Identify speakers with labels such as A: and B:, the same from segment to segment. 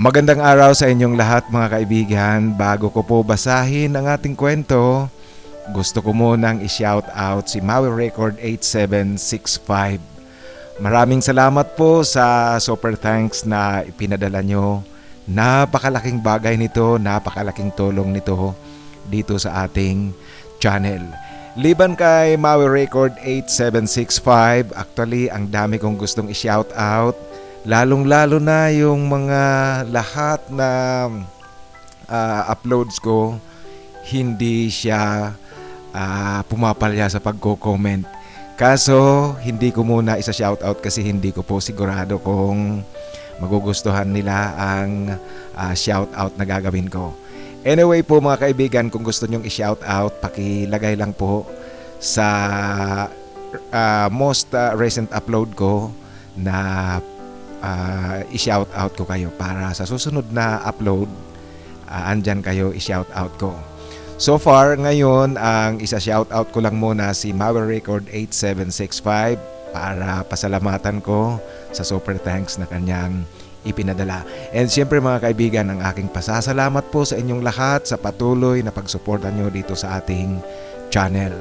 A: Magandang araw sa inyong lahat mga kaibigan. Bago ko po basahin ang ating kwento, gusto ko munang i-shout out si Maui Record 8765. Maraming salamat po sa super thanks na ipinadala nyo. Napakalaking bagay nito, napakalaking tulong nito dito sa ating channel. Liban kay Maui Record 8765, actually ang dami kong gustong i-shout out. Lalong-lalo na yung mga lahat na uploads ko, hindi siya pumapalya sa pagko-comment. Kaso, hindi ko muna isa-shoutout kasi hindi ko po sigurado kung magugustuhan nila ang shoutout na gagawin ko. Anyway po mga kaibigan, kung gusto nyong i-shoutout, pakilagay lang po sa most recent upload ko na i-shout out ko kayo para sa susunod na upload andyan kayo i-shout out ko. So far ngayon ang isa-shout out ko lang muna si Maui Record 8765 para pasalamatan ko sa super thanks na kanyang ipinadala. And siyempre mga kaibigan, ang aking pasasalamat po sa inyong lahat sa patuloy na pagsuporta nyo dito sa ating channel.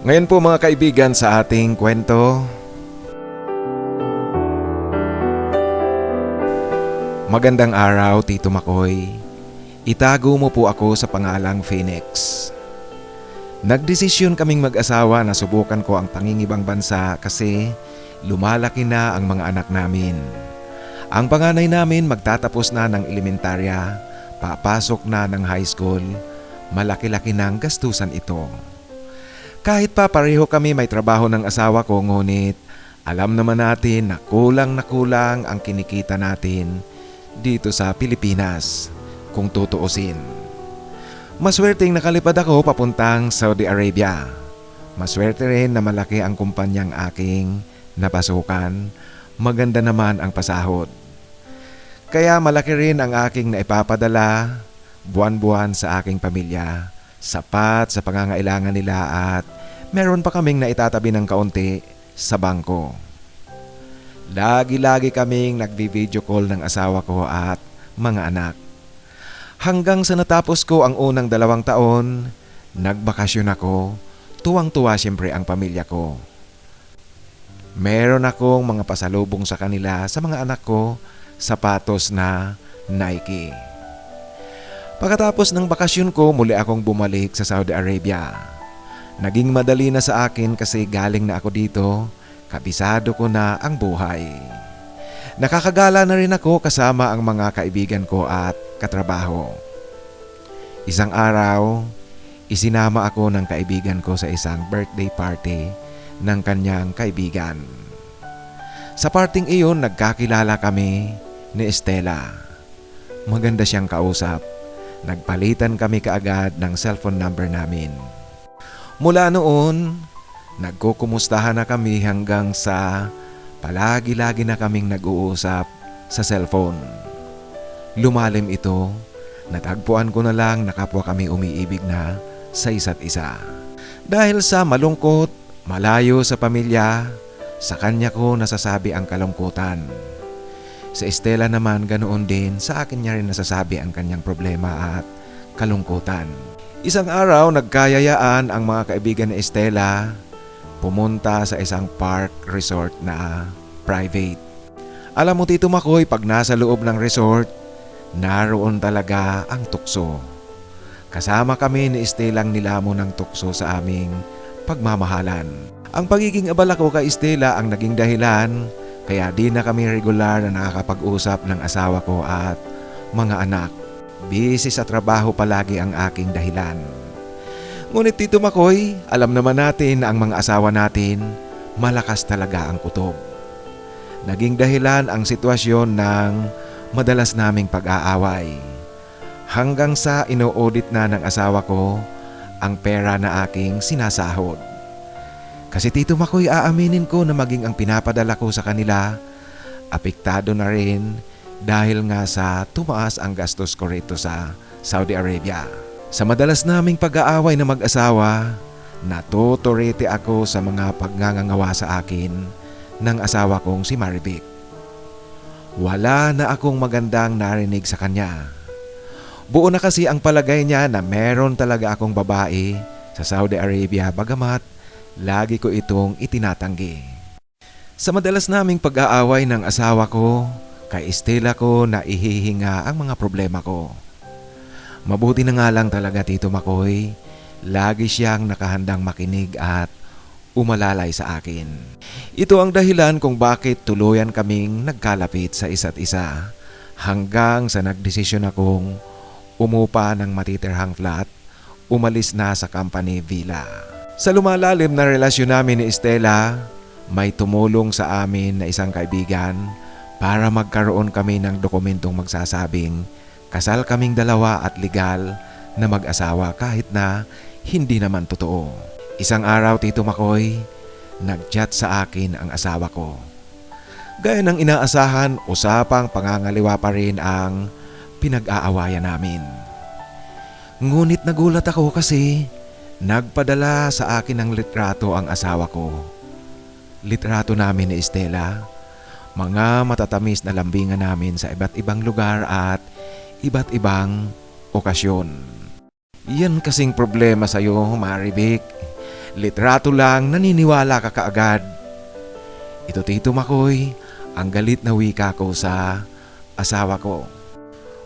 A: Ngayon po mga kaibigan, sa ating kwento. Magandang araw, Tito Makoy. Itago mo po ako sa pangalang Phoenix. Nagdesisyon kaming mag-asawa na subukan ko ang pangingibang bansa kasi lumalaki na ang mga anak namin. Ang panganay namin magtatapos na ng elementarya, papasok na ng high school, malaki-laki na ang gastusan ito. Kahit pa pareho kami may trabaho ng asawa ko, ngunit alam naman natin na kulang ang kinikita natin dito sa Pilipinas kung tutuusin. Maswerteng nakalipad ako papuntang Saudi Arabia. Maswerte rin na malaki ang kumpanyang aking napasukan. Maganda naman ang pasahod. Kaya malaki rin ang aking naipapadala buwan-buwan sa aking pamilya. Sapat sa pangangailangan nila at meron pa kaming naitatabi ng kaunti sa bangko. Lagi-lagi kaming nagbi-video call ng asawa ko at mga anak. Hanggang sa natapos ko ang unang 2 taon, nagbakasyon ako, tuwang-tuwa siyempre ang pamilya ko. Meron akong mga pasalubong sa kanila sa mga anak ko, sapatos na Nike. Pagkatapos ng bakasyon ko, muli akong bumalik sa Saudi Arabia. Naging madali na sa akin kasi galing na ako dito. Kabisado ko na ang buhay. Nakakagala na rin ako kasama ang mga kaibigan ko at katrabaho. Isang araw, isinama ako ng kaibigan ko sa isang birthday party ng kanyang kaibigan. Sa parting iyon, nagkakilala kami ni Estela. Maganda siyang kausap. Nagpalitan kami kaagad ng cellphone number namin. Mula noon, nagkukumustahan na kami hanggang sa palagi-lagi na kaming nag-uusap sa cellphone. Lumalim ito, natagpuan ko na lang na kapwa kami umiibig na sa isa't isa. Dahil sa malungkot, malayo sa pamilya, sa kanya ko nasasabi ang kalungkutan. Sa Estela naman ganoon din, sa akin niya rin nasasabi ang kanyang problema at kalungkutan. Isang araw nagkayayaan ang mga kaibigan ni Estela pumunta sa isang park resort na private. Alam mo Tito Makoy, pag nasa loob ng resort, naroon talaga ang tukso. Kasama kami ni Estelang nilamon ng tukso sa aming pagmamahalan. Ang pagiging abala ko kay Estela ang naging dahilan kaya di na kami regular na nakakapag-usap ng asawa ko at mga anak. Busy sa trabaho palagi ang aking dahilan. Ngunit Tito Makoy, alam naman natin na ang mga asawa natin, malakas talaga ang kutob. Naging dahilan ang sitwasyon ng madalas naming pag-aaway. Hanggang sa ino-audit na ng asawa ko ang pera na aking sinasahod. Kasi Tito Makoy, aaminin ko na maging ang pinapadala ko sa kanila, apektado na rin dahil nga sa tumaas ang gastos ko rito sa Saudi Arabia. Sa madalas naming pag-aaway na mag-asawa, natuturete ako sa mga pagngangawa sa akin ng asawa kong si Marivic. Wala na akong magandang narinig sa kanya. Buo na kasi ang palagay niya na meron talaga akong babae sa Saudi Arabia bagamat lagi ko itong itinatanggi. Sa madalas naming pag-aaway ng asawa ko, kay Estela ko na ihihinga ang mga problema ko. Mabuti na nga lang talaga Tito Makoy, lagi siyang nakahandang makinig at umalalay sa akin. Ito ang dahilan kung bakit tuluyan kaming nagkalapit sa isa't isa hanggang sa nagdesisyon akong umupa ng matitirhang flat, umalis na sa company villa. Sa lumalalim na relasyon namin ni Estela, may tumulong sa amin na isang kaibigan para magkaroon kami ng dokumentong magsasabing kasal kaming dalawa at legal na mag-asawa kahit na hindi naman totoo. Isang araw Tito Makoy, nag-chat sa akin ang asawa ko. Gaya ng inaasahan, usapang pangangaliwa pa rin ang pinag-aawayan namin. Ngunit nagulat ako kasi nagpadala sa akin ng litrato ang asawa ko. Litrato namin ni Estela, mga matatamis na lambingan namin sa iba't ibang lugar at iba't ibang okasyon. Yan kasing problema sa'yo, Maribik. Litrato lang, naniniwala ka kaagad. Ito Tito Makoy, ang galit na wika ko sa asawa ko.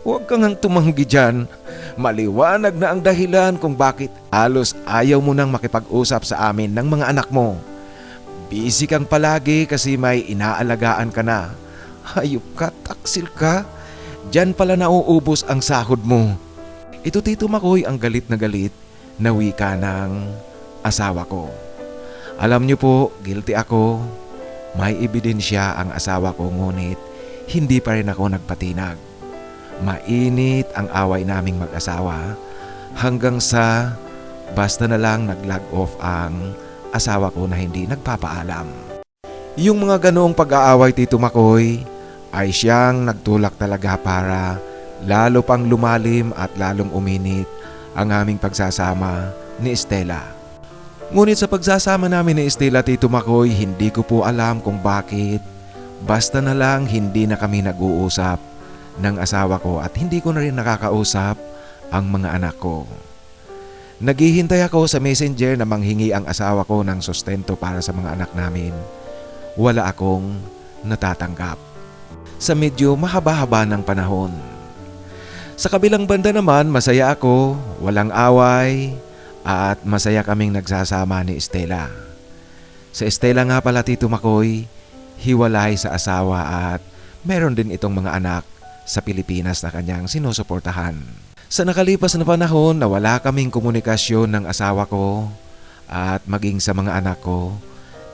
A: Huwag kang tumanggi dyan. Maliwanag na ang dahilan kung bakit halos ayaw mo nang makipag-usap sa amin ng mga anak mo. Busy kang palagi kasi may inaalagaan ka na. Hayop ka, taksil ka. Diyan pala nauubos ang sahod mo. Ito Tito Makoy ang galit na wika ng asawa ko. Alam niyo po, guilty ako. May ebidensya ang asawa ko ngunit hindi pa rin ako nagpatinag. Mainit ang away naming mag-asawa hanggang sa basta na lang nag-log off ang asawa ko na hindi nagpapaalam. Yung mga ganoong pag-aaway Tito Makoy ay siyang nagtulak talaga para lalo pang lumalim at lalong uminit ang aming pagsasama ni Estela. Ngunit sa pagsasama namin ni Estela Tito Makoy, hindi ko po alam kung bakit. Basta na lang hindi na kami nag-uusap ng asawa ko at hindi ko na rin nakakausap ang mga anak ko. Naghihintay ako sa messenger na manghingi ang asawa ko ng sustento para sa mga anak namin. Wala akong natatanggap. Sa medyo mahaba-haba ng panahon. Sa kabilang banda naman, masaya ako, walang away, at masaya kaming nagsasama ni Estela. Sa Estela nga pala Tito Makoy, hiwalay sa asawa at meron din itong mga anak sa Pilipinas na kanyang sinusuportahan. Sa nakalipas na panahon na wala kaming komunikasyon ng asawa ko at maging sa mga anak ko,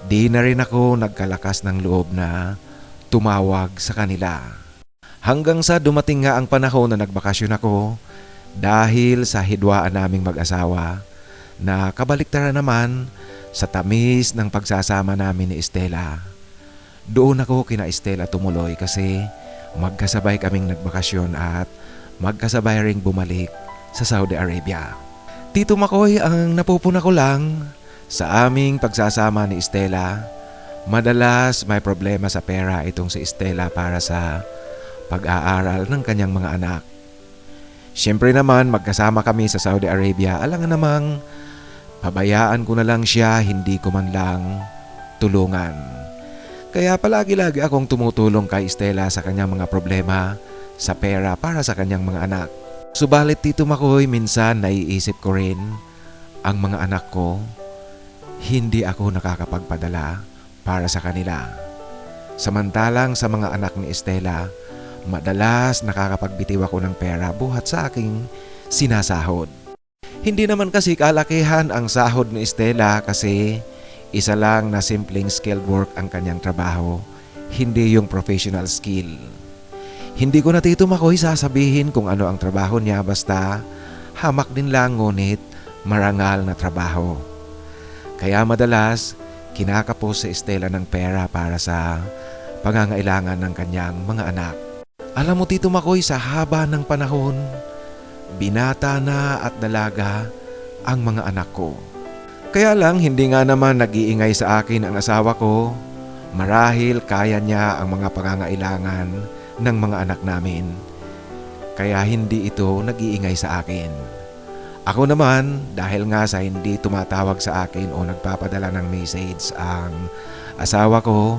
A: di na rin ako nagkalakas ng loob na tumawag sa kanila. Hanggang sa dumating nga ang panahon na nagbakasyon ako dahil sa hidwaan naming mag-asawa na kabaliktaran naman sa tamis ng pagsasama namin ni Estela. Doon ako kina Estela tumuloy kasi magkasabay kaming nagbakasyon at magkasabay ring bumalik sa Saudi Arabia. Tito Makoy, ang napupuna ko lang sa aming pagsasama ni Estela, madalas may problema sa pera itong si Estela para sa pag-aaral ng kanyang mga anak. Siyempre naman magkasama kami sa Saudi Arabia, alangan namang pabayaan ko na lang siya, hindi ko man lang tulungan. Kaya palagi-lagi akong tumutulong kay Estela sa kanyang mga problema sa pera para sa kanyang mga anak. Subalit Tito Makoy, minsan naiisip ko rin ang mga anak ko, hindi ako nakakapagpadala para sa kanila. Samantalang sa mga anak ni Estela, madalas nakakapagbitiw ako ng pera buhat sa aking sinasahod. Hindi naman kasi kalakihan ang sahod ni Estela kasi isa lang na simpleng skilled work ang kanyang trabaho, hindi yung professional skill. Hindi ko na Tito Makoy sasabihin kung ano ang trabaho niya, basta hamak din lang ngunit marangal na trabaho. Kaya madalas kinakapos si Estela ng pera para sa pangangailangan ng kanyang mga anak. Alam mo Tito Makoy, sa haba ng panahon, binata na at dalaga ang mga anak ko. Kaya lang hindi nga naman nag-iingay sa akin ang asawa ko. Marahil kaya niya ang mga pangangailangan ng mga anak namin. Kaya hindi ito nag-iingay sa akin. Ako naman, dahil nga sa hindi tumatawag sa akin o nagpapadala ng message ang asawa ko,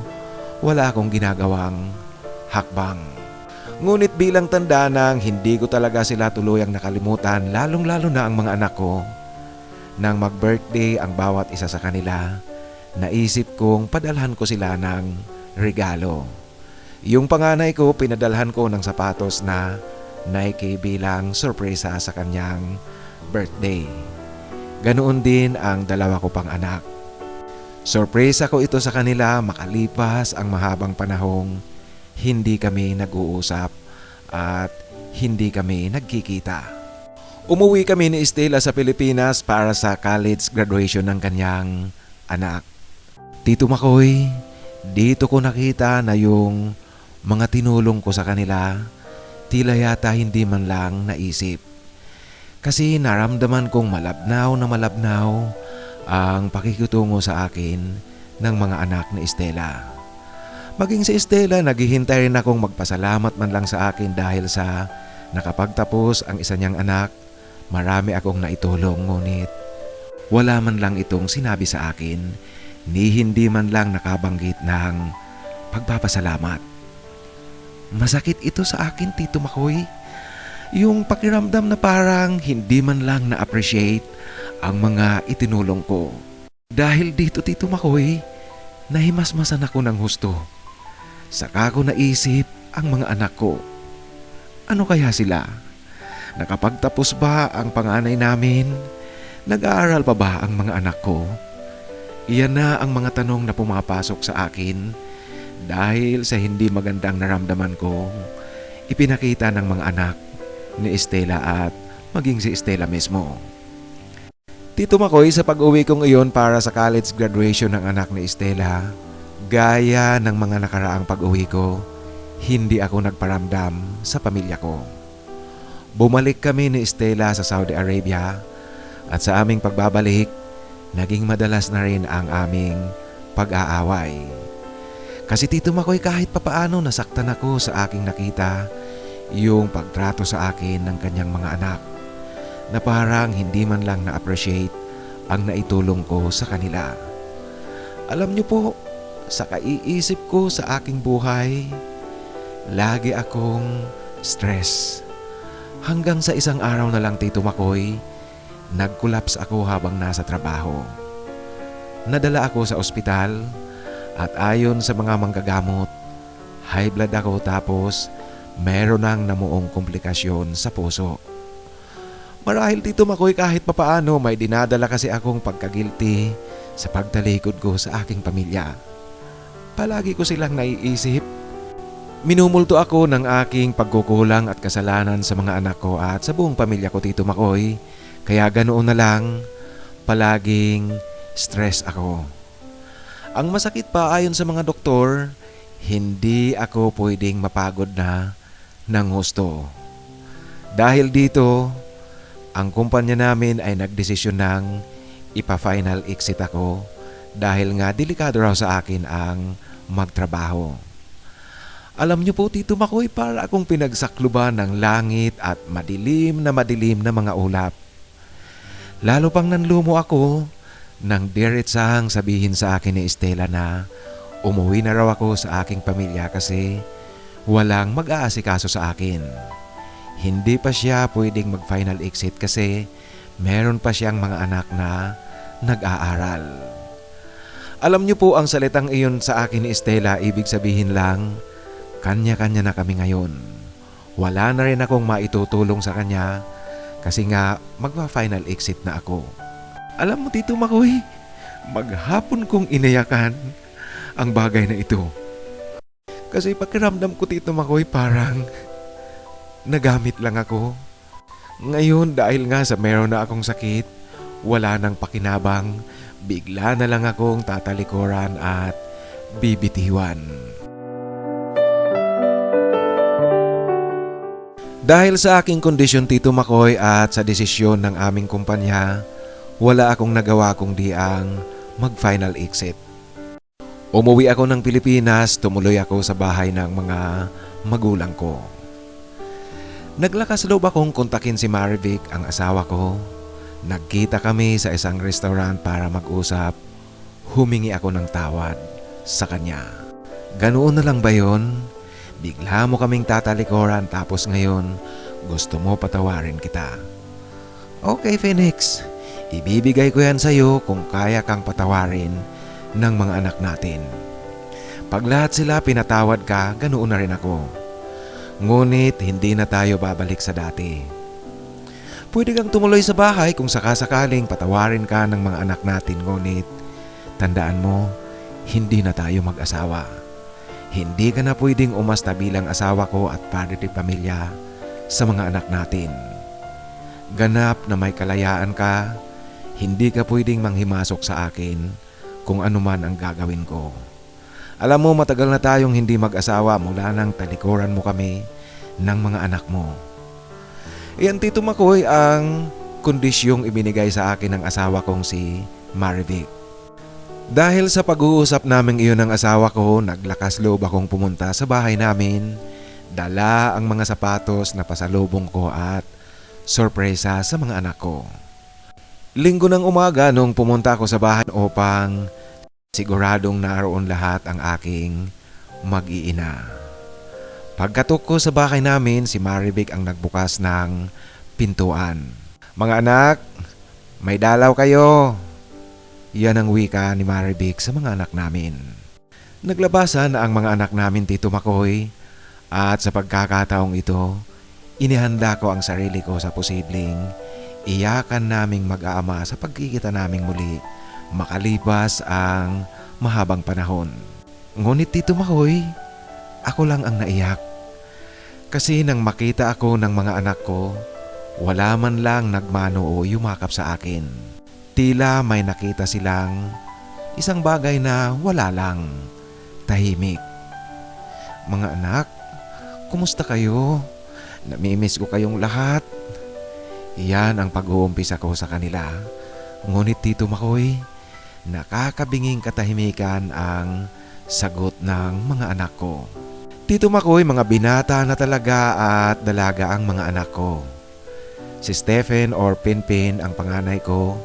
A: wala akong ginagawang hakbang. Ngunit bilang tanda ng hindi ko talaga sila tuluyang nakalimutan, lalong-lalo na ang mga anak ko, nang mag-birthday ang bawat isa sa kanila, naisip kong padalhan ko sila ng regalo. Yung panganay ko, pinadalhan ko ng sapatos na Nike bilang sorpresa sa kanyang birthday. Ganoon din ang dalawa ko pang anak. Sorpresa ko ito sa kanila makalipas ang mahabang panahong hindi kami nag-uusap at hindi kami nagkikita. Umuwi kami ni Estela sa Pilipinas para sa college graduation ng kanyang anak. Tito Makoy, dito ko nakita na yung mga tinulong ko sa kanila, tila yata hindi man lang naisip. Kasi naramdaman kong malabnaw na malabnaw ang pakikitungo sa akin ng mga anak ni Estela. Maging si Estela, naghihintay rin akong magpasalamat man lang sa akin dahil sa nakapagtapos ang isa niyang anak. Marami akong naitulong, ngunit wala man lang itong sinabi sa akin, ni hindi man lang nakabanggit ng pagpapasalamat. Masakit ito sa akin, Tito Makoy. Yung pakiramdam na parang hindi man lang na-appreciate ang mga itinulong ko. Dahil dito, Tito Makoy, nahimasmasan ako ng husto. Saka ko naisip ang mga anak ko. Ano kaya sila? Nakapagtapos ba ang panganay namin? Nag-aaral pa ba ang mga anak ko? Iyan na ang mga tanong na pumapasok sa akin dahil sa hindi magandang naramdaman ko ipinakita ng mga anak ni Estela at maging si Estela mismo. Tito Makoy, sa pag-uwi kong iyon para sa college graduation ng anak ni Estela, gaya ng mga nakaraang pag-uwi ko, hindi ako nagparamdam sa pamilya ko. Bumalik kami ni Estela sa Saudi Arabia at sa aming pagbabalik, naging madalas na rin ang aming pag-aaway. Kasi Tito Makoy, kahit papaano nasaktan ako sa aking nakita yung pagtrato sa akin ng kanyang mga anak na parang hindi man lang na-appreciate ang naitulong ko sa kanila. Alam niyo po, sa kaiisip ko sa aking buhay, lagi akong stress. Hanggang sa isang araw na lang, Tito Makoy, nag-collapse ako habang nasa trabaho. Nadala ako sa ospital at ayon sa mga manggagamot, high blood ako tapos meron nang namuong komplikasyon sa puso. Marahil Tito Makoy, kahit papaano may dinadala kasi akong pagkagilty sa pagtalikod ko sa aking pamilya. Palagi ko silang naiisip. Minumulto ako ng aking pagkukulang at kasalanan sa mga anak ko at sa buong pamilya ko, Tito Makoy. Kaya ganoon na lang, palaging stress ako. Ang masakit pa, ayon sa mga doktor, hindi ako pwedeng mapagod na ng husto. Dahil dito, ang kumpanya namin ay nagdesisyon ng ipa-final exit ako dahil nga delikado raw sa akin ang magtrabaho. Alam niyo po, Tito Makoy, para akong pinagsakluban ng langit at madilim na mga ulap. Lalo pang nanlumo ako nang diretsahang sabihin sa akin ni Estela na umuwi na raw ako sa aking pamilya kasi walang mag-aasikaso sa akin. Hindi pa siya pwedeng mag-final exit kasi meron pa siyang mga anak na nag-aaral. Alam niyo po, ang salitang iyon sa akin ni Estela, ibig sabihin lang, kanya-kanya na kami ngayon. Wala na rin akong maitutulong sa kanya kasi nga magpa-final exit na ako. Alam mo, Tito Makoy, maghapon kong inayakan ang bagay na ito. Kasi pakiramdam ko, Tito Makoy, parang nagamit lang ako. Ngayon, dahil nga sa meron na akong sakit, wala nang pakinabang, bigla na lang akong tatalikuran at bibitiwan. Dahil sa aking kondisyon, Tito Makoy, at sa desisyon ng aming kumpanya, wala akong nagawa kundi ang mag-final exit. Umuwi ako ng Pilipinas, tumuloy ako sa bahay ng mga magulang ko. Naglakas loob akong kontakin si Marivic, ang asawa ko. Nagkita kami sa isang restaurant para mag-usap. Humingi ako ng tawad sa kanya. Ganoon na lang ba yun? Bigla mo kaming tatalikuran tapos ngayon gusto mo patawarin kita. Okay, Phoenix. Ibibigay ko yan sa'yo kung kaya kang patawarin ng mga anak natin. Pag lahat sila pinatawad ka, ganoon na rin ako. Ngunit hindi na tayo babalik sa dati. Pwede kang tumuloy sa bahay kung sakasakaling patawarin ka ng mga anak natin, ngunit tandaan mo, hindi na tayo mag-asawa. Hindi ka na pwedeng umasta bilang asawa ko at padre de pamilya sa mga anak natin. Ganap na may kalayaan ka, hindi ka pwedeng manghimasok sa akin kung ano man ang gagawin ko. Alam mo, matagal na tayong hindi mag-asawa mula nang talikuran mo kami ng mga anak mo. Iyan, Tito Makoy, ang kondisyong ibinigay sa akin ng asawa kong si Marivic. Dahil sa pag-uusap naming iyon ng asawa ko, naglakas loob akong pumunta sa bahay namin, dala ang mga sapatos na pasalubong ko at sorpresa sa mga anak ko. Linggo ng umaga nung pumunta ako sa bahay upang siguradong naroon lahat ang aking mag-iina. Pagkatok ko sa bahay namin, si Marivic ang nagbukas ng pintuan. Mga anak, may dalaw kayo. Yan ang wika ni Marivic sa mga anak namin. Naglabasan ang mga anak namin, Tito Makoy, at sa pagkakataong ito, inihanda ko ang sarili ko sa posibleng iyakan naming mag-aama sa pagkikita naming muli makalipas ang mahabang panahon. Ngunit, Tito Makoy, ako lang ang naiyak. Kasi nang makita ako ng mga anak ko, wala man lang nagmano o yumakap sa akin. Tila may nakita silang isang bagay na wala lang, tahimik. Mga anak, kumusta kayo? Namimiss ko kayong lahat. Iyan ang pag-uumpisa ko sa kanila. Ngunit, Tito Makoy, nakakabinging katahimikan ang sagot ng mga anak ko. Tito Makoy, mga binata na talaga at dalaga ang mga anak ko. Si Stephen or Pinpin ang panganay ko.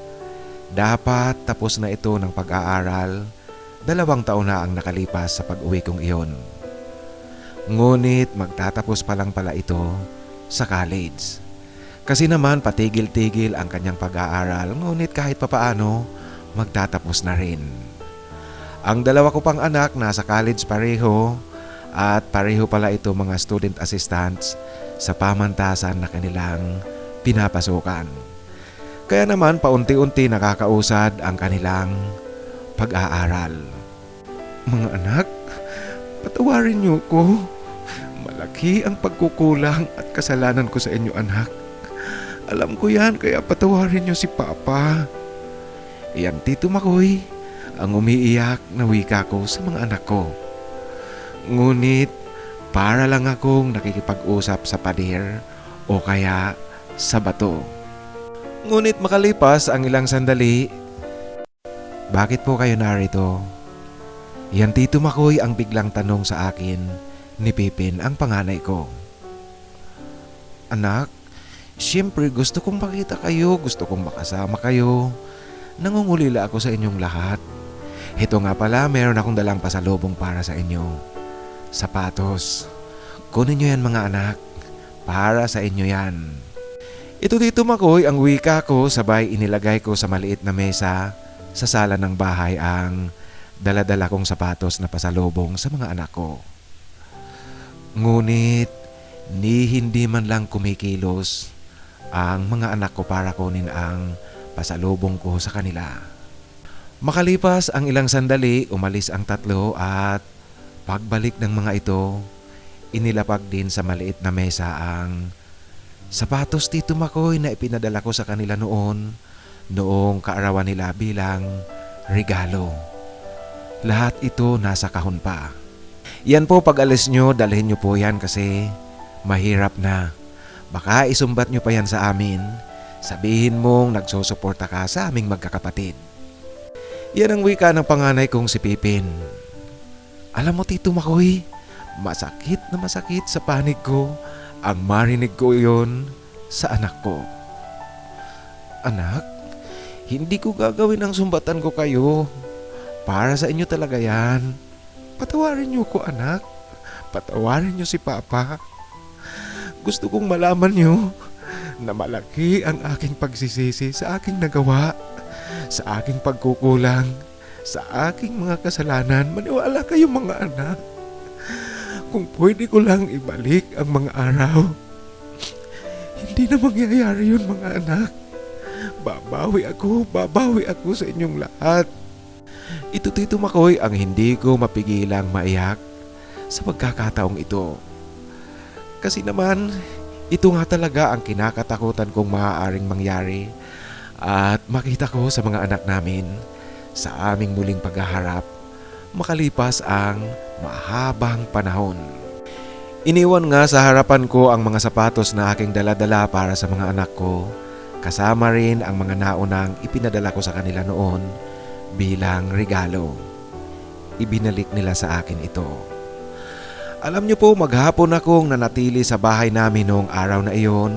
A: Dapat tapos na ito ng pag-aaral. 2 taon na ang nakalipas sa pag-uwi kong iyon. Ngunit magtatapos pa lang pala ito sa college. Kasi naman patigil-tigil ang kanyang pag-aaral, ngunit kahit papaano magtatapos na rin. Ang 2 ko pang anak nasa college pareho. At pareho pala ito mga student assistants sa pamantasan na kanilang pinapasukan. Kaya naman paunti-unti nakakausad ang kanilang pag-aaral. Mga anak, patawarin niyo ko. Malaki ang pagkukulang at kasalanan ko sa inyo, anak. Alam ko yan, kaya patawarin niyo si Papa. Iyan, Tito Makoy, ang umiiyak na wika ko sa mga anak ko. Ngunit para lang akong nakikipag-usap sa pader o kaya sa bato. Ngunit makalipas ang ilang sandali, bakit po kayo narito? Yan, Tito Makoy, ang biglang tanong sa akin ni Pipin, ang panganay ko. Anak, siyempre gusto kong makita kayo, gusto kong makasama kayo. Nangungulila ako sa inyong lahat. Ito nga pala, meron akong dalang pasalubong para sa inyo. Sapatos. Kunin nyo yan, mga anak. Para sa inyo yan. Ito, Tito Makoy, ang wika ko, sabay inilagay ko sa maliit na mesa sa sala ng bahay ang dala-dala kong sapatos na pasalubong sa mga anak ko. Ngunit hindi man lang kumikilos ang mga anak ko para kunin ang pasalubong ko sa kanila. Makalipas ang ilang sandali, umalis ang 3 at pagbalik ng mga ito, inilapag din sa maliit na mesa ang sapatos, Tito Makoy, na ipinadala ko sa kanila noong kaarawan nila bilang regalo. Lahat ito nasa kahon pa. Yan po, pag alis nyo, dalhin nyo po yan kasi mahirap na. Baka isumbat nyo pa yan sa amin. Sabihin mong nagsusuporta ka sa aming magkakapatid. Yan ang wika ng panganay kong si Pipin. Alam mo, Tito Makoy, Masakit na masakit sa panig ko ang marinig ko yon sa anak ko. Anak, hindi ko gagawin ang sumbatan ko kayo. Para sa inyo talaga yan. Patawarin niyo ko, anak. Patawarin niyo si Papa. Gusto kong malaman niyo na malaki ang aking pagsisisi sa aking nagawa, sa aking pagkukulang, sa aking mga kasalanan. Maniwala kayo mga anak. Kung pwede ko lang ibalik ang mga araw, hindi na mangyayari yun mga anak. Babawi ako sa inyong lahat. Ito Tito Makoy ang hindi ko mapigilang maiyak sa pagkakataong ito. Kasi naman, ito nga talaga ang kinakatakutan kong maaaring mangyari at makita ko sa mga anak namin sa aming muling paghaharap makalipas ang mahabang panahon. Iniwan nga sa harapan ko ang mga sapatos na aking dala-dala para sa mga anak ko, kasama rin ang mga naunang ipinadala ko sa kanila noon bilang regalo. Ibinalik nila sa akin ito. Alam niyo po, maghapon akong nanatili sa bahay namin noong araw na iyon.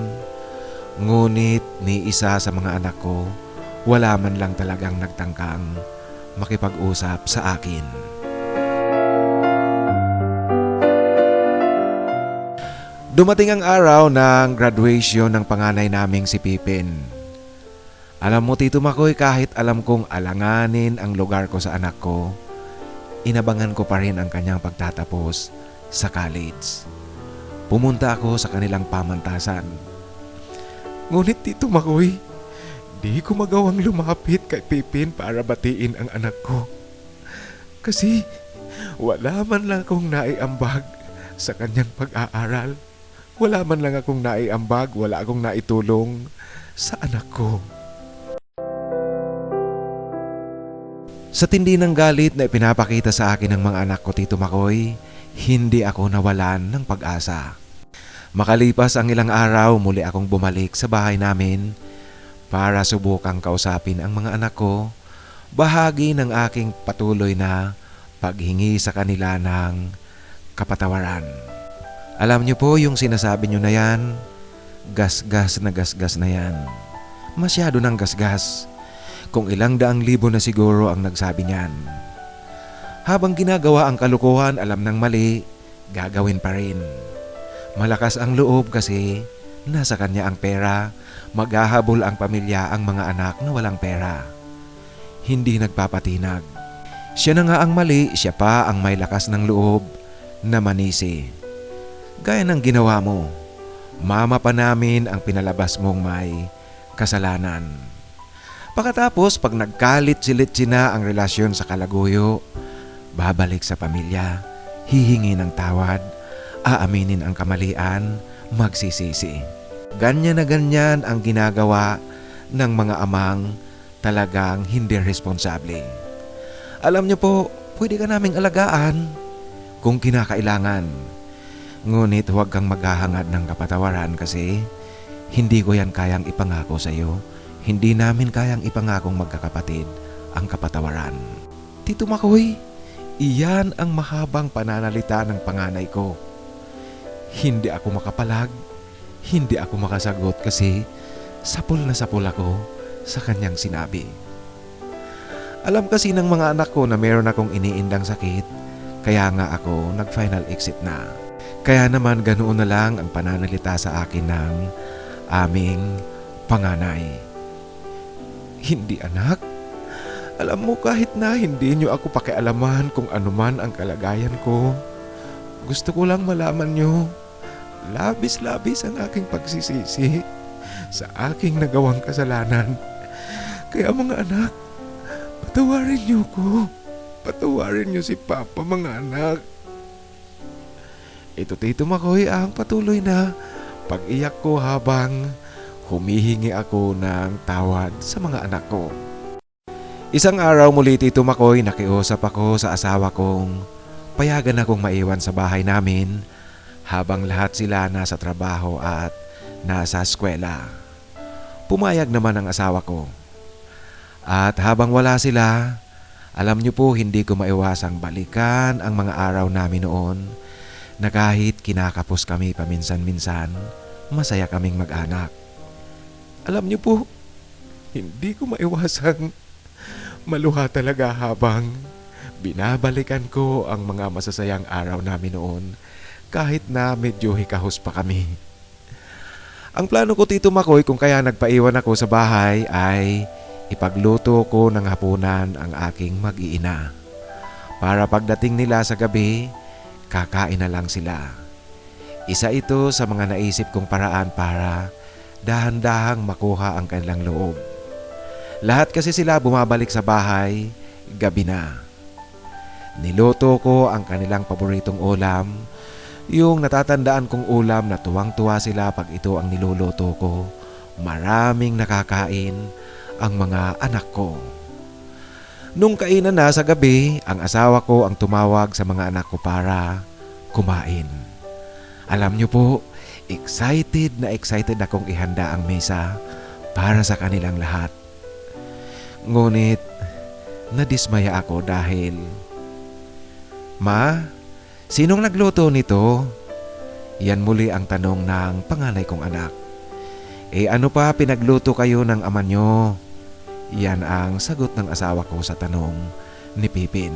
A: Ngunit ni isa sa mga anak ko, wala man lang talagang nagtangkang makipag-usap sa akin. Dumating ang araw ng graduation ng panganay naming si Pipin. Alam mo Tito Makoy, kahit alam kong alanganin ang lugar ko sa anak ko, inabangan ko pa rin ang kanyang pagtatapos sa college. Pumunta ako sa kanilang pamantasan. Ngunit Tito Makoy, di ko magawang lumapit kay Pipin para batiin ang anak ko. Kasi wala man lang akong naiambag sa kanyang pag-aaral. Wala man lang akong naiambag, wala akong naitulong sa anak ko. Sa tindi ng galit na ipinapakita sa akin ng mga anak ko Tito Makoy, hindi ako nawalan ng pag-asa. Makalipas ang ilang araw, muli akong bumalik sa bahay namin para subukang kausapin ang mga anak ko, bahagi ng aking patuloy na paghingi sa kanila ng kapatawaran. Alam niyo po yung sinasabi niyo na yan, gasgas na yan. Masyado ng gasgas. Kung ilang daang libo na siguro ang nagsabi niyan. Habang ginagawa ang kalukuhan, alam ng mali, gagawin pa rin. Malakas ang loob kasi nasa kanya ang pera, maghahabol ang pamilya ang mga anak na walang pera. Hindi nagpapatinag. Siya na nga ang mali, siya pa ang may lakas ng loob na manisi. Gaya ng ginawa mo, mama pa namin ang pinalabas mong may kasalanan. Pagkatapos, pag nagkalit-silit na ang relasyon sa kalaguyo, babalik sa pamilya, hihingi ng tawad, aaminin ang kamalian, magsisisi. Ganyan na ganyan ang ginagawa ng mga amang talagang hindi responsable. Alam niyo po, pwede ka naming alagaan kung kinakailangan. Ngunit huwag kang maghahangad ng kapatawaran kasi hindi ko yan kayang ipangako sa iyo. Hindi namin kayang ipangakong magkakapatid ang kapatawaran. Tito Makoy, iyan ang mahabang pananalita ng panganay ko. Hindi ako makapalag, hindi ako makasagot kasi sapul na sapul ako sa kanyang sinabi. Alam kasi ng mga anak ko na meron akong iniindang sakit, kaya nga ako nag-final exit na. Kaya naman ganoon na lang ang pananalita sa akin ng aming panganay. Hindi anak, alam mo kahit na hindi nyo ako pakialaman kung anuman ang kalagayan ko, gusto ko lang malaman nyo, labis-labis ang aking pagsisisi sa aking nagawang kasalanan. Kaya mga anak, patawarin nyo ko, patawarin nyo si Papa mga anak. Ito Tito Makoy ang patuloy na pag-iyak ko habang humihingi ako ng tawad sa mga anak ko. Isang araw muli Tito Makoy, nakiusap ako sa asawa kong payagan akong maiwan sa bahay namin habang lahat sila nasa trabaho at nasa eskwela. Pumayag naman ang asawa ko. At habang wala sila, alam niyo po hindi ko maiwasang balikan ang mga araw namin noon na kahit kinakapos kami paminsan-minsan, masaya kaming mag-anak. Alam niyo po, hindi ko maiwasang maluha talaga habang binabalikan ko ang mga masasayang araw namin noon kahit na medyo hikahos pa kami. Ang plano ko, Tito Makoy, kung kaya nagpaiwan ako sa bahay ay ipagluto ko ng hapunan ang aking mag-iina. Para pagdating nila sa gabi, kakain na lang sila. Isa ito sa mga naisip kong paraan para dahan-dahang makuha ang kanilang loob. Lahat kasi sila bumabalik sa bahay, gabi na. Niluto ko ang kanilang paboritong ulam, yung natatandaan kong ulam na tuwang-tuwa sila pag ito ang niluluto ko. Maraming nakakain ang mga anak ko. Nung kainan na sa gabi, ang asawa ko ang tumawag sa mga anak ko para kumain. Alam niyo po, excited na excited akong ihanda ang mesa para sa kanilang lahat. Ngunit, nadismaya ako dahil, "Ma, sinong nagluto nito?" Yan muli ang tanong ng panganay kong anak. Ano pa pinagluto kayo ng ama nyo? Yan ang sagot ng asawa ko sa tanong ni Pipin.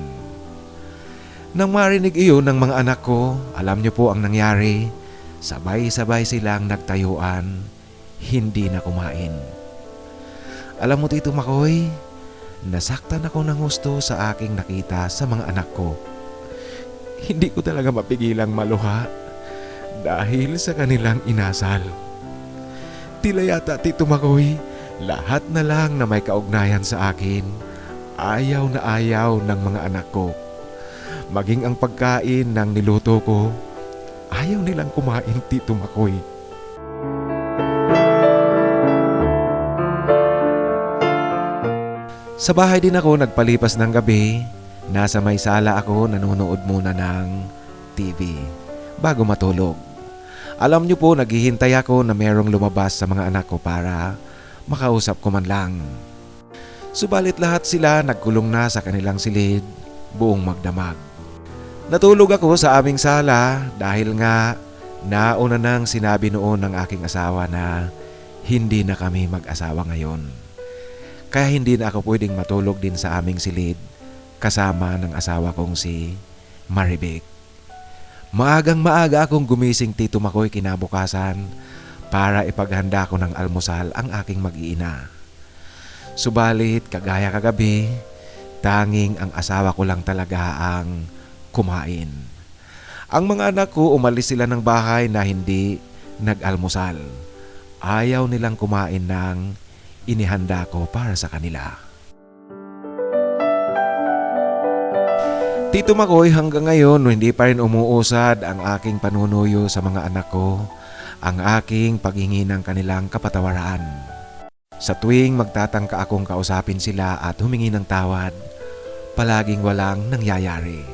A: Nang marinig iyon ng mga anak ko, alam niyo po ang nangyari. Sabay-sabay silang nagtayuan, hindi na kumain. Alam mo, Tito Makoy, nasaktan ako ng gusto sa aking nakita sa mga anak ko. Hindi ko talaga mapigilang maluha dahil sa kanilang inasal. Tila yata, Tito Makoy, lahat na lang na may kaugnayan sa akin, ayaw na ayaw ng mga anak ko. Maging ang pagkain ng niluto ko, ayaw nilang kumain, Tito Makoy. Sa bahay din ako nagpalipas ng gabi. Nasa may sala ako, nanonood muna ng TV bago matulog. Alam niyo po, naghihintay ako na merong lumabas sa mga anak ko para makausap ko man lang. Subalit lahat sila nagkulong na sa kanilang silid, buong magdamag. Natulog ako sa aming sala dahil nga nauna nang sinabi noon ng aking asawa na hindi na kami mag-asawa ngayon. Kaya hindi na ako pwedeng matulog din sa aming silid kasama ng asawa kong si Maribek. Maagang maaga akong gumising, Tito Makoy, kinabukasan para ipaghanda ko ng almusal ang aking mag-iina. Subalit kagaya kagabi, tanging ang asawa ko lang talaga ang kumain. Ang mga anak ko umalis sila ng bahay na hindi nag-almusal. Ayaw nilang kumain ng inihanda ko para sa kanila. Tito Makoy, hanggang ngayon hindi pa rin umuusad ang aking panunuyo sa mga anak ko, ang aking paghingi ng kanilang kapatawaran. Sa tuwing magtatangka akong kausapin sila at humingi ng tawad, palaging walang nangyayari.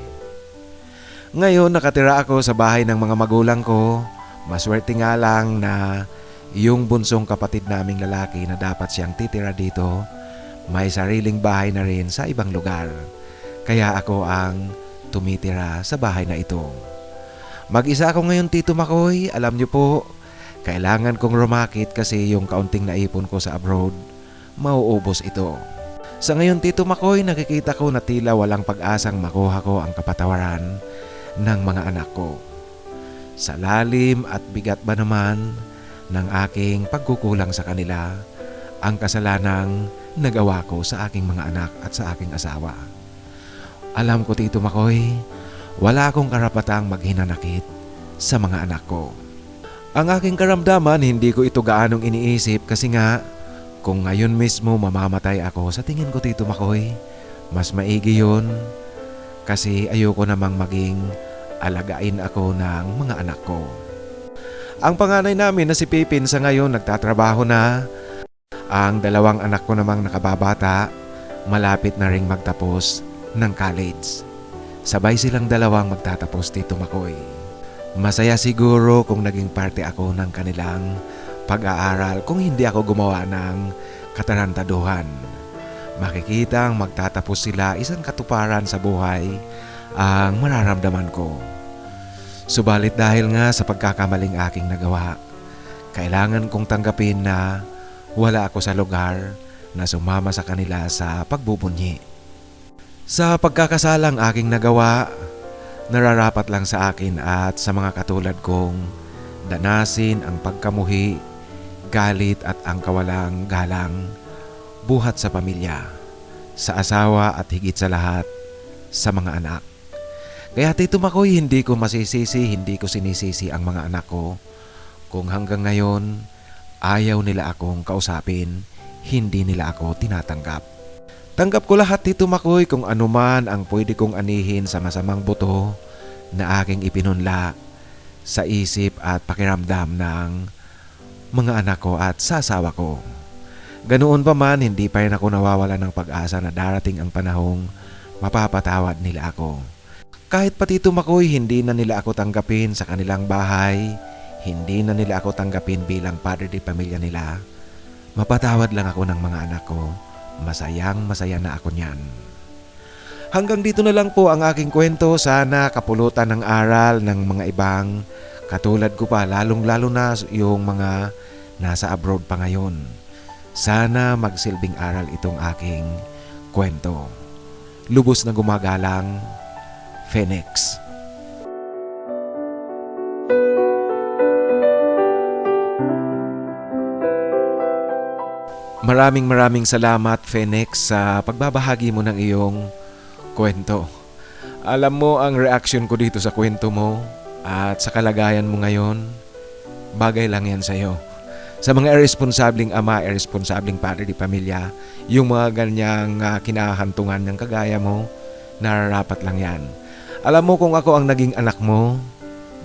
A: Ngayon nakatira ako sa bahay ng mga magulang ko. Maswerte nga lang na yung bunsong kapatid naming lalaki na dapat siyang titira dito, may sariling bahay na rin sa ibang lugar. Kaya ako ang tumitira sa bahay na ito. Mag-isa ako ngayon, Tito Makoy. Alam niyo po, kailangan kong rumakit kasi yung kaunting naipon ko sa abroad, mauubos ito. Sa ngayon, Tito Makoy, nakikita ko na tila walang pag-asang makuha ko ang kapatawaran ng mga anak ko. Sa lalim at bigat ba naman ng aking pagkukulang sa kanila ang kasalanang nagawa ko sa aking mga anak at sa aking asawa. Alam ko, Tito Makoy, wala akong karapatang maghinanakit sa mga anak ko. Ang aking karamdaman, hindi ko ito gaanong iniisip kasi nga, kung ngayon mismo mamamatay ako, sa tingin ko, Tito Makoy, mas maigi yun kasi ayoko namang maging alagain ako ng mga anak ko. Ang panganay namin na si Pipin sa ngayon nagtatrabaho na. Ang dalawang anak ko namang nakababata, malapit na ring magtapos ng college. Sabay silang dalawang magtatapos, Tito Makoy. Masaya siguro kung naging parte ako ng kanilang pag-aaral kung hindi ako gumawa ng katarantaduhan. Makikitang magtatapos sila, isang katuparan sa buhay ang mararamdaman ko. Subalit dahil nga sa pagkakamaling aking nagawa, kailangan kong tanggapin na wala ako sa lugar na sumama sa kanila sa pagbubunyi. Sa pagkakasalang aking nagawa, nararapat lang sa akin at sa mga katulad kong danasin ang pagkamuhi, galit at ang kawalang galang buhat sa pamilya, sa asawa at higit sa lahat sa mga anak. Kaya Tito Makoy, hindi ko masisisi, hindi ko sinisisi ang mga anak ko kung hanggang ngayon ayaw nila akong kausapin, hindi nila ako tinatanggap. Tanggap ko lahat, Tito Makoy, kung anuman ang pwede kong anihin sa masamang buto na aking ipinunla sa isip at pakiramdam ng mga anak ko at sa asawa ko. Ganoon pa man, hindi pa rin ako nawawala ng pag-asa na darating ang panahong mapapatawad nila ako. Kahit pati Tito Makoy, hindi na nila ako tanggapin sa kanilang bahay, hindi na nila ako tanggapin bilang padre de pamilya nila, mapatawad lang ako ng mga anak ko. Masayang masaya na ako niyan. Hanggang dito na lang po ang aking kwento. Sana kapulutan ng aral ng mga ibang katulad ko pa, lalong-lalo na yung mga nasa abroad pa ngayon. Sana magsilbing aral itong aking kwento. Lubos na gumagalang, Phoenix. Maraming salamat, Phoenix, sa pagbabahagi mo ng iyong kwento. Alam mo ang reaction ko dito sa kwento mo at sa kalagayan mo ngayon, bagay lang yan sa'yo. Sa mga irresponsableng ama, irresponsableng padre di pamilya, yung mga ganyang kinahantungan ng kagaya mo, nararapat lang yan. Alam mo, kung ako ang naging anak mo,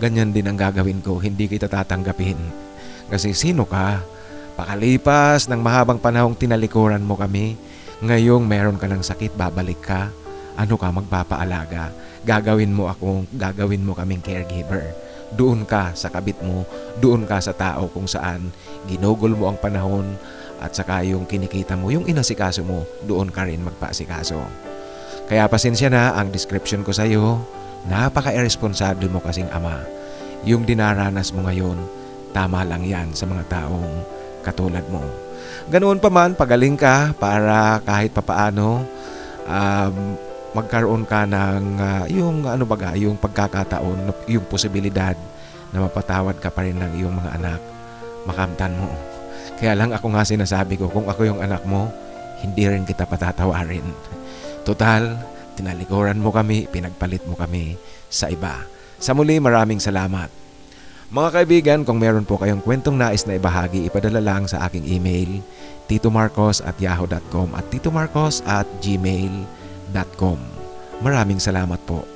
A: ganyan din ang gagawin ko, hindi kita tatanggapin. Kasi sino ka? Pakalipas ng mahabang panahong tinalikuran mo kami, ngayong meron ka ng sakit, babalik ka, ano ka, magpapaalaga, gagawin mo kaming caregiver. Doon ka sa kabit mo, doon ka sa tao kung saan ginugol mo ang panahon at saka yung kinikita mo, yung inasikaso mo, doon ka rin magpaasikaso. Kaya pasensya na ang description ko sa iyo, napaka-irresponsable mo kasing ama. Yung dinaranas mo ngayon, tama lang yan sa mga taong katulad mo. Ganoon pa man, pagaling ka para kahit papaano magkaroon ka ng yung pagkakataon, yung posibilidad na mapatawad ka pa rin ng iyong mga anak, makamtan mo. Kaya lang ako nga sinasabi ko, kung ako yung anak mo, hindi rin kita patatawarin. Total, tinalikuran mo kami, pinagpalit mo kami sa iba. Sa muli, maraming salamat. Mga kaibigan, kung meron po kayong kwentong nais na ibahagi, ipadala lang sa aking email, titomarcos@yahoo.com at titomarcos@gmail.com. Maraming salamat po.